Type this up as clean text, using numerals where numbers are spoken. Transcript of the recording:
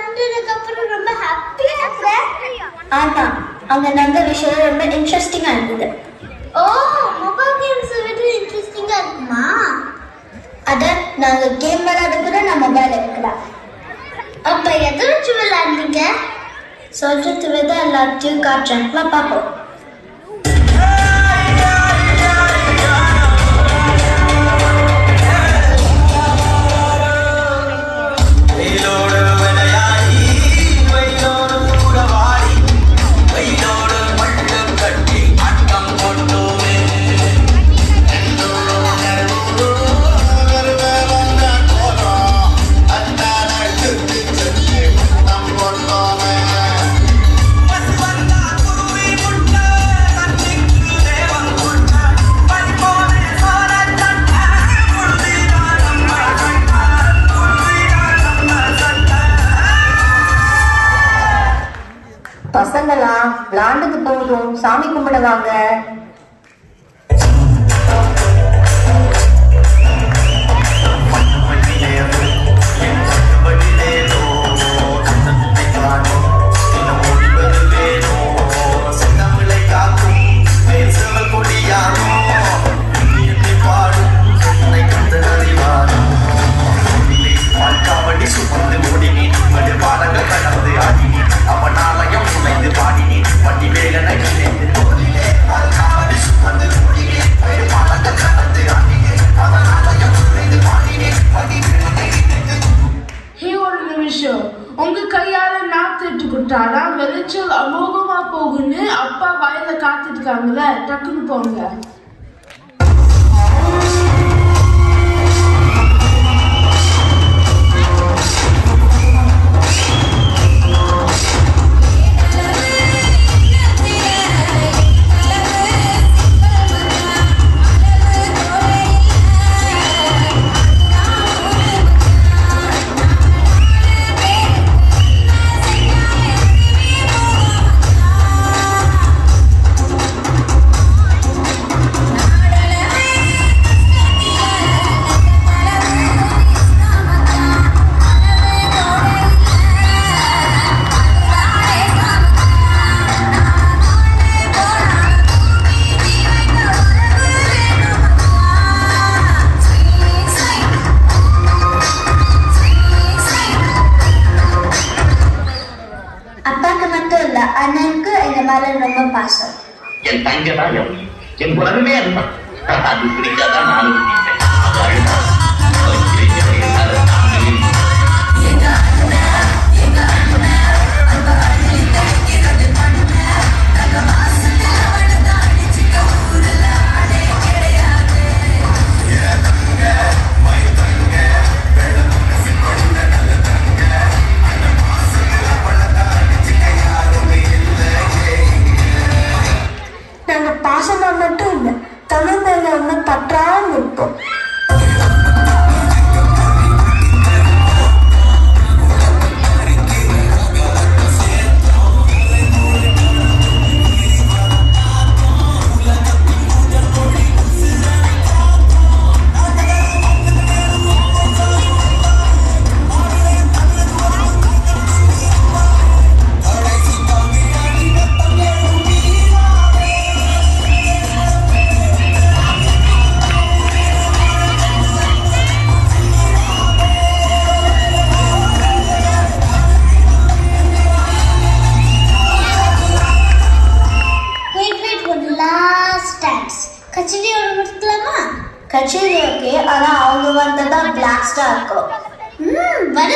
வந்ததுக்கு அப்புறம் ரொம்ப ஹாப்பியா இருக்கேன். ஆமா, அங்க நடந்த விஷயம் ரொம்ப இன்ட்ரெஸ்டிங்கா இருந்தது. ஓ, மொபைல் கேம்ஸ் விட இன்ட்ரெஸ்டிங்கா இருக்குமா? அத நாங்க கேம் விளையாட கூட நான் மொபைல் எடுக்கலாம். அப்ப எதை வச்சு விளையாடுறீங்க? சொல்றது வித எல்லாத்தையும் காட்டுறேன், வா பாப்போம். பசங்களா விளாண்டுக்கு போதும், சாமி கும்பிட வாங்க. உங்க கையால நாத்துட்டு கொடுத்தாரா விளைச்சல் அமோகமா போகுன்னு அப்பா வயல காத்துட்டு இருக்காங்கல்ல, டக்குன்னு போங்க. அண்ணனுக்கு எங்க மேல ரொம்ப பாசம். என் தங்கதான் என் உலகமே அதுதான். அது பிடிக்காதான் நானும் பாசமா மட்டும் இல்ல, தமிழ் மேல ஒண்ணு பற்றாம இருப்போம். கச்சேரி கச்சேரி ஓகே, ஆனா அவங்க வந்ததா பிளாக் ஸ்டார் இருக்கும். வர